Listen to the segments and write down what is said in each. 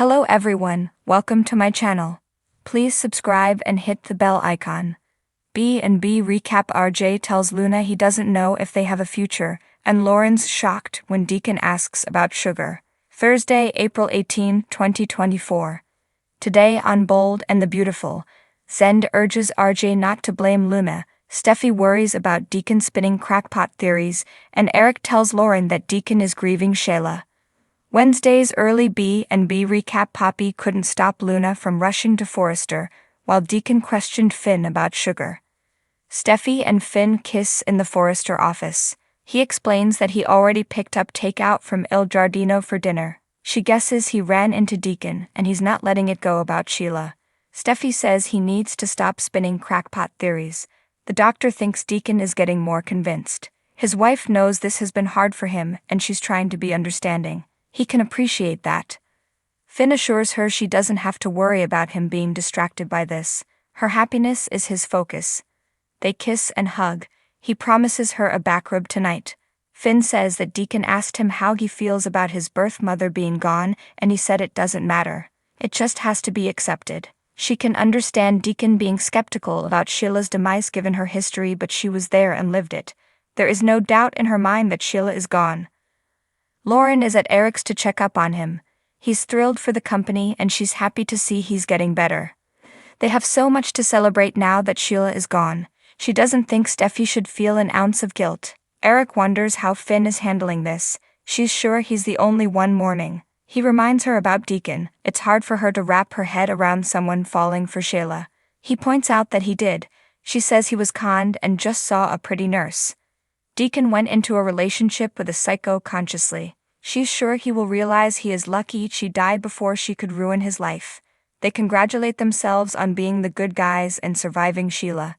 Hello everyone, welcome to my channel. Please subscribe and hit the bell icon. B&B recap. RJ tells Luna he doesn't know if they have a future, and Lauren's shocked when Deacon asks about Sugar. Thursday, April 18, 2024. Today on Bold and the Beautiful, Zend urges RJ not to blame Luna, Steffi worries about Deacon spinning crackpot theories, and Eric tells Lauren that Deacon is grieving Shayla. Wednesday's early B&B recap. Poppy couldn't stop Luna from rushing to Forrester, while Deacon questioned Finn about Sugar. Steffi and Finn kiss in the Forrester office. He explains that he already picked up takeout from Il Giardino for dinner. She guesses he ran into Deacon and he's not letting it go about Sheila. Steffi says he needs to stop spinning crackpot theories. The doctor thinks Deacon is getting more convinced. His wife knows this has been hard for him and she's trying to be understanding. He can appreciate that. Finn assures her she doesn't have to worry about him being distracted by this. Her happiness is his focus. They kiss and hug. He promises her a back rub tonight. Finn says that Deacon asked him how he feels about his birth mother being gone, and he said it doesn't matter. It just has to be accepted. She can understand Deacon being skeptical about Sheila's demise given her history, but she was there and lived it. There is no doubt in her mind that Sheila is gone. Lauren is at Eric's to check up on him. He's thrilled for the company and she's happy to see he's getting better. They have so much to celebrate now that Sheila is gone. She doesn't think Steffi should feel an ounce of guilt. Eric wonders how Finn is handling this. She's sure he's the only one mourning. He reminds her about Deacon. It's hard for her to wrap her head around someone falling for Sheila. He points out that he did. She says he was conned and just saw a pretty nurse. Deacon went into a relationship with a psycho consciously. She's sure he will realize he is lucky she died before she could ruin his life. They congratulate themselves on being the good guys and surviving Sheila.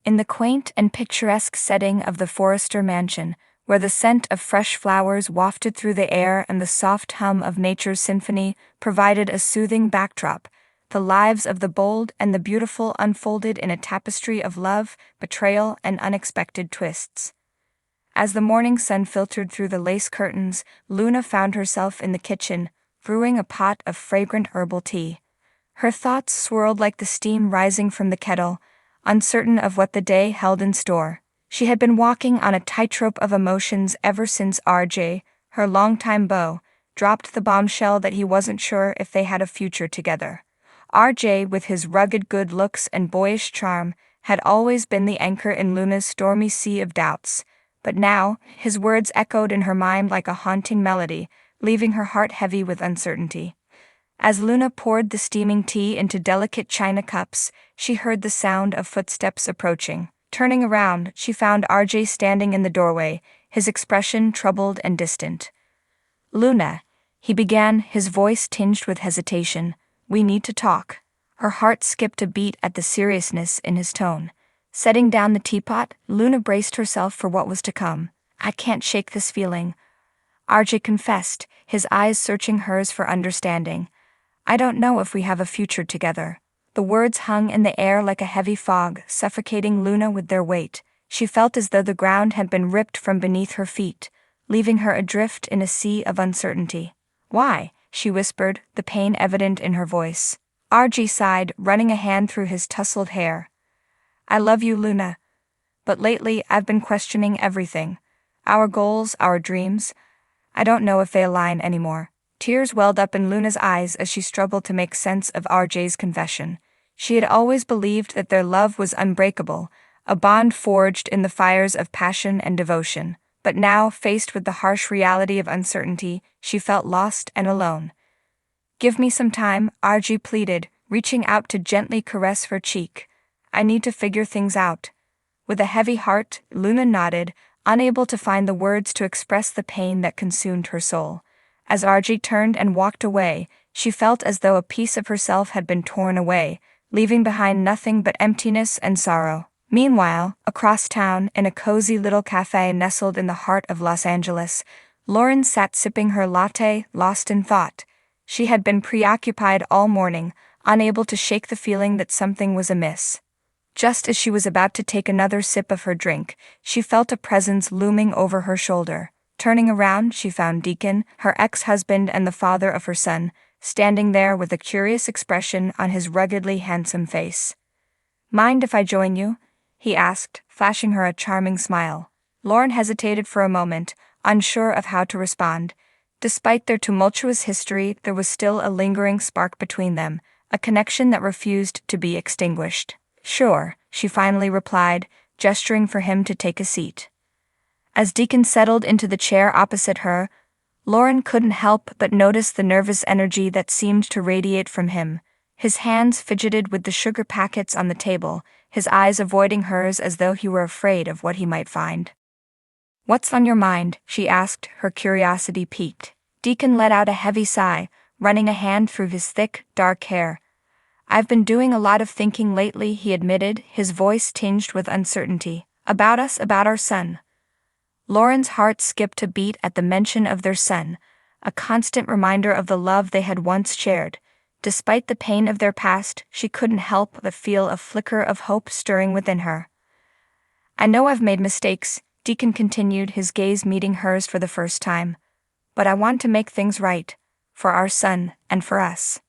In the quaint and picturesque setting of the Forrester mansion, where the scent of fresh flowers wafted through the air and the soft hum of nature's symphony provided a soothing backdrop, the lives of the bold and the beautiful unfolded in a tapestry of love, betrayal, and unexpected twists. As the morning sun filtered through the lace curtains, Luna found herself in the kitchen, brewing a pot of fragrant herbal tea. Her thoughts swirled like the steam rising from the kettle, uncertain of what the day held in store. She had been walking on a tightrope of emotions ever since RJ, her longtime beau, dropped the bombshell that he wasn't sure if they had a future together. RJ, with his rugged good looks and boyish charm, had always been the anchor in Luna's stormy sea of doubts. But now, his words echoed in her mind like a haunting melody, leaving her heart heavy with uncertainty. As Luna poured the steaming tea into delicate china cups, she heard the sound of footsteps approaching. Turning around, she found RJ standing in the doorway, his expression troubled and distant. "Luna," he began, his voice tinged with hesitation, "we need to talk." Her heart skipped a beat at the seriousness in his tone. Setting down the teapot, Luna braced herself for what was to come. "I can't shake this feeling," RJ confessed, his eyes searching hers for understanding. "I don't know if we have a future together." The words hung in the air like a heavy fog, suffocating Luna with their weight. She felt as though the ground had been ripped from beneath her feet, leaving her adrift in a sea of uncertainty. "Why?" she whispered, the pain evident in her voice. RJ sighed, running a hand through his tousled hair. "I love you, Luna. But lately I've been questioning everything. Our goals, our dreams. I don't know if they align anymore." Tears welled up in Luna's eyes as she struggled to make sense of RJ's confession. She had always believed that their love was unbreakable, a bond forged in the fires of passion and devotion. But now, faced with the harsh reality of uncertainty, she felt lost and alone. "Give me some time," RJ pleaded, reaching out to gently caress her cheek. "I need to figure things out." With a heavy heart, Luna nodded, unable to find the words to express the pain that consumed her soul. As RJ turned and walked away, she felt as though a piece of herself had been torn away, leaving behind nothing but emptiness and sorrow. Meanwhile, across town, in a cozy little cafe nestled in the heart of Los Angeles, Lauren sat sipping her latte, lost in thought. She had been preoccupied all morning, unable to shake the feeling that something was amiss. Just as she was about to take another sip of her drink, she felt a presence looming over her shoulder. Turning around, she found Deacon, her ex-husband and the father of her son, standing there with a curious expression on his ruggedly handsome face. "Mind if I join you?" he asked, flashing her a charming smile. Lauren hesitated for a moment, unsure of how to respond. Despite their tumultuous history, there was still a lingering spark between them, a connection that refused to be extinguished. "Sure," she finally replied, gesturing for him to take a seat. As Deacon settled into the chair opposite her, Lauren couldn't help but notice the nervous energy that seemed to radiate from him. His hands fidgeted with the sugar packets on the table, his eyes avoiding hers as though he were afraid of what he might find. "What's on your mind?" she asked, her curiosity piqued. Deacon let out a heavy sigh, running a hand through his thick, dark hair. "I've been doing a lot of thinking lately," he admitted, his voice tinged with uncertainty. "About us, about our son." Lauren's heart skipped a beat at the mention of their son, a constant reminder of the love they had once shared. Despite the pain of their past, she couldn't help but feel a flicker of hope stirring within her. "I know I've made mistakes," Deacon continued, his gaze meeting hers for the first time. "But I want to make things right, for our son and for us."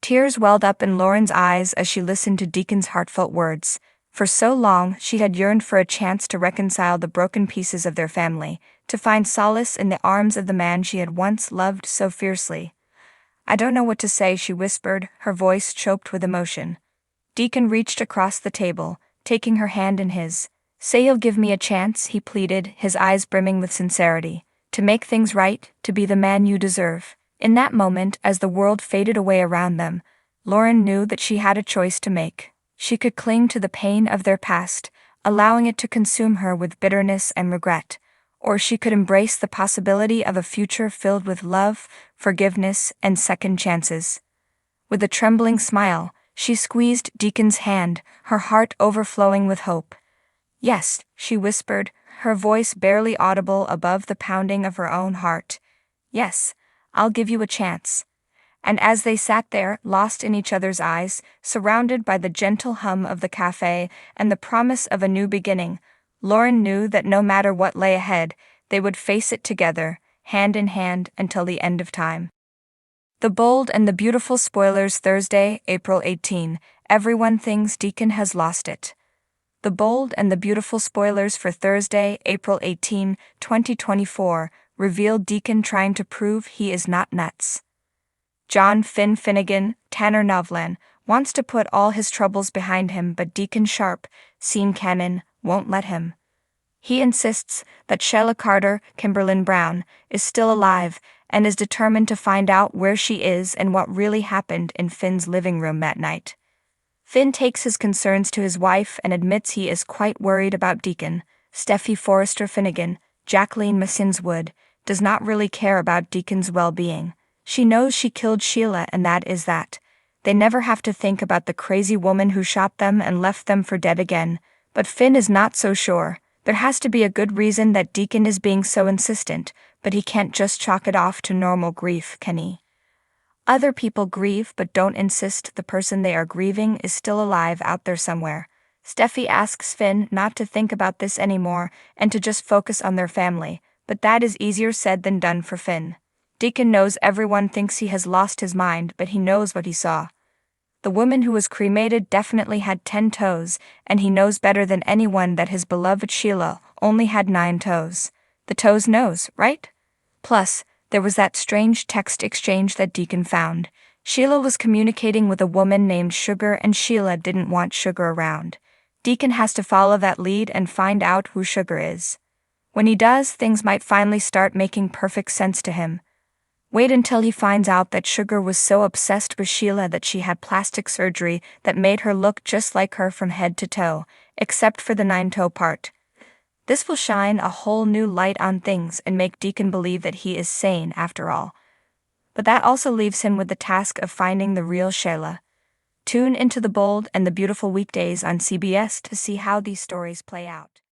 Tears welled up in Lauren's eyes as she listened to Deacon's heartfelt words. For so long, she had yearned for a chance to reconcile the broken pieces of their family, to find solace in the arms of the man she had once loved so fiercely. "I don't know what to say," she whispered, her voice choked with emotion. Deacon reached across the table, taking her hand in his. "Say you'll give me a chance," he pleaded, his eyes brimming with sincerity. "To make things right, to be the man you deserve." In that moment, as the world faded away around them, Lauren knew that she had a choice to make. She could cling to the pain of their past, allowing it to consume her with bitterness and regret, or she could embrace the possibility of a future filled with love, forgiveness, and second chances. With a trembling smile, she squeezed Deacon's hand, her heart overflowing with hope. "Yes," she whispered, her voice barely audible above the pounding of her own heart. "Yes, I'll give you a chance." And as they sat there, lost in each other's eyes, surrounded by the gentle hum of the cafe and the promise of a new beginning, Lauren knew that no matter what lay ahead, they would face it together, hand in hand, until the end of time. The Bold and the Beautiful spoilers. Thursday, April 18. Everyone thinks Deacon has lost it. The Bold and the Beautiful spoilers for Thursday, April 18, 2024, revealed Deacon trying to prove he is not nuts. John Finn Finnegan, Tanner Novlan, wants to put all his troubles behind him, but Deacon Sharp, Sean Cannon, won't let him. He insists that Sheila Carter, Kimberlyn Brown, is still alive and is determined to find out where she is and what really happened in Finn's living room that night. Finn takes his concerns to his wife and admits he is quite worried about Deacon. Steffi Forrester Finnegan, Jacqueline Massinswood, does not really care about Deacon's well-being. She knows she killed Sheila, and that is that. They never have to think about the crazy woman who shot them and left them for dead again. But Finn is not so sure. There has to be a good reason that Deacon is being so insistent, but he can't just chalk it off to normal grief, can he? Other people grieve but don't insist the person they are grieving is still alive out there somewhere. Steffi asks Finn not to think about this anymore and to just focus on their family, but that is easier said than done for Finn. Deacon knows everyone thinks he has lost his mind, but he knows what he saw. The woman who was cremated definitely had 10 toes, and he knows better than anyone that his beloved Sheila only had 9 toes. The toes knows, right? Plus, there was that strange text exchange that Deacon found. Sheila was communicating with a woman named Sugar, and Sheila didn't want Sugar around. Deacon has to follow that lead and find out who Sugar is. When he does, things might finally start making perfect sense to him. Wait until he finds out that Sugar was so obsessed with Sheila that she had plastic surgery that made her look just like her from head to toe, except for the 9-toe part. This will shine a whole new light on things and make Deacon believe that he is sane after all. But that also leaves him with the task of finding the real Sheila. Tune into The Bold and the Beautiful weekdays on CBS to see how these stories play out.